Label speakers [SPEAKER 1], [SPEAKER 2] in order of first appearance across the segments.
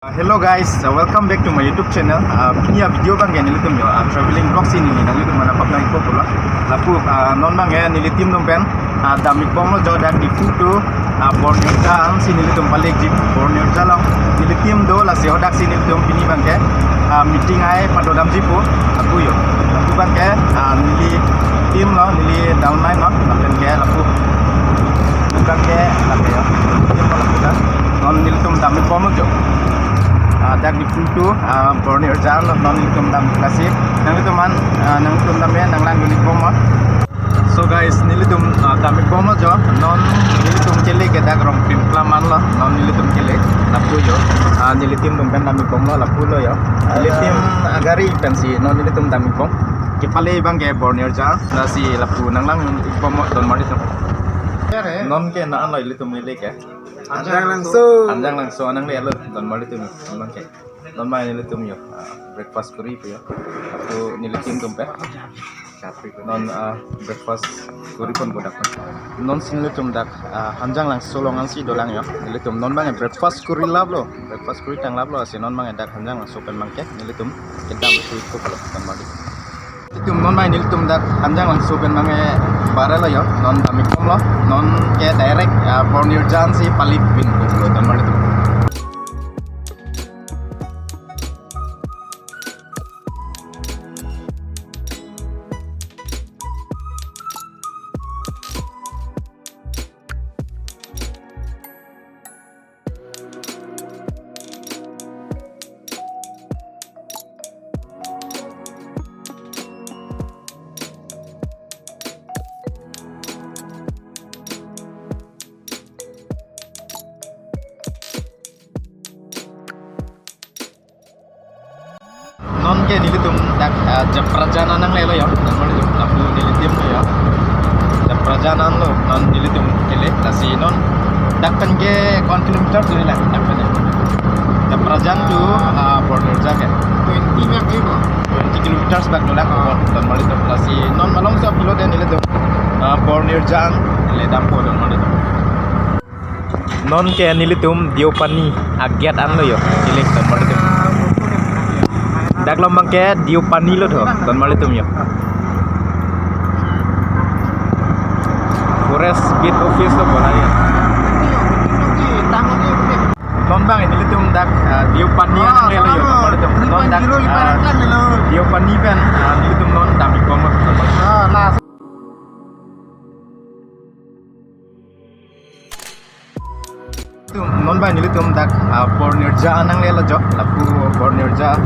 [SPEAKER 1] Hello guys, welcome back to my YouTube channel. Punya video bang ya nilitum yo. Traveling vlogs ini nih, nilitum mana apa bang ipo pula. Lapu non bang ya nilitim pen. Damik bom lo jodan di foto. Borneo jalan sini nilitum balik di Borneo jalan. Nilitim do lah sehodak sini nilitum pini bang ya. Meeting ay padodam jipo. Lapu yo. Lapu bang ya nilitim lo, nili downline lo. Lapen ya lapu. Bang ya lapu yo. Nilitim lo lapu dah. Non nilitum damik bom lo jo. Dak di foto Borneo jalan non nilitum dam klasik nang lituman nang litum dam ya nang lang nilitum mo. So guys nilitum damik bom lo jo non nilitum cele ke dak rong pim plaman lo non nilitum cele lapu yo nilitim dum pen damik bom lo lapu lo yo nilitim agari pensi non nilitum damik bom ke pale bang ke Borneo jalan nasi lapu nang lang bom mo don mari non ke na an lo nilitum ile ke anjang langsung anang le lo don mali tu non ke non mai nilitum yo breakfast kuri yo aku nilitim tumpe non breakfast kuri pun bodak non nilitum dak anjang langsung solongan si dolang yo nilitum non bang breakfast kuri lab lo breakfast kuri tang lab lo si non bang dak anjang langsung pen mangke nilitum kedam kuri ko lo don mali itu non mai nilitum dak anjang langsung pen mange bara lo yo non kami kom lo non ke direct Borneo jalan si palit pin ko lo don mali tu non ke nilitum dak jam perjalanan nang lelo yo dan mali tu lapu nilitim lo yo jam perjalanan lo non nilitum kele nasi non dak pen ke kon kilometer tu lah dak pen jam perjalanan tu Borneo jaga 20 mek ibo 20 kilometer bak nolak ko dan mali tu nasi non malong sa pilo den nilitum Borneo jalan le dampo dan mali tu non ke nilitum diopani agiat an lo yo kilek dan mali tu dak lombang ke diopani lo tho don mali tum yo forest gate office lo bola ya non bang ini litum dak diopani an le yo don mali tum non dak diopani ben ini litum non dami kom lah non bang ini litum dak Borneo jalan nang le lo jo lapu Borneo jalan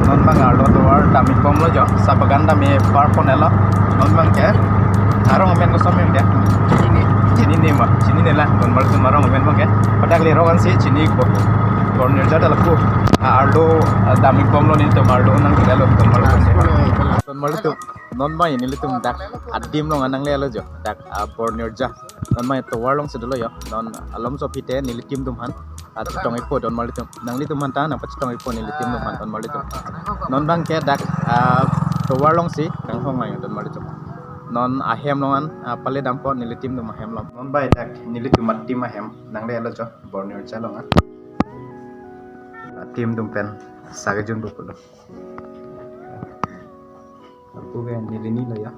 [SPEAKER 1] non bang arlo to war dami kom lo jo sabaganda me par ponela non bang ke arong men ko somem dia chini ne la don mal tum arong men bang ke padak le rogan si chini ko Borneo ja dal ko arlo dami kom lo ni to arlo nang gelo don mal tum non mai ni litum dak adim lo nang le lo jo dak Borneo ja non mai to war long sedelo yo non alom so pite ni litim tum han atong ipo don mali tum nang litum han ta nang patong ipo ni litim tum han don mali tum non bang ke dak to warlong si kang hong mai don mali tum non ahem longan pale dampo ni litim tum ahem lom non bai dak ni litum matim ahem nang le lo jo Borneo chalonga tim tum pen sagajun bukulo aku ga ni lini lo ya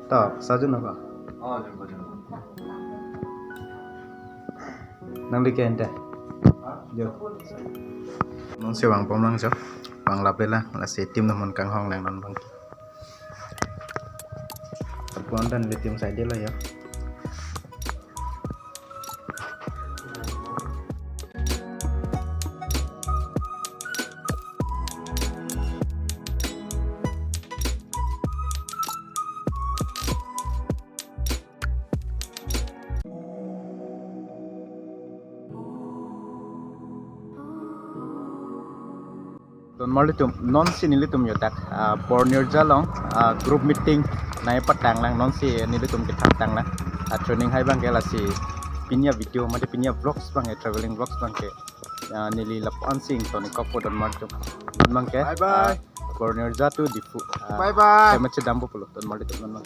[SPEAKER 1] ta sajun apa nang di kente jo non si wang pom lang jo wang lapela la si tim non kang hong nang non bang pon dan litim sai dia lah ya don mali tum non si nilitum yo dak Borneo jalong group meeting nai patang lang non si nilitum ke tang lang training hai bang ke la si pinya video mate pinya vlogs bang traveling vlogs bang ke nili lapan sing to ni kopo don mali tum bang ke bye bye Borneo jatu di bye bye mace dampo pulo don mali tum non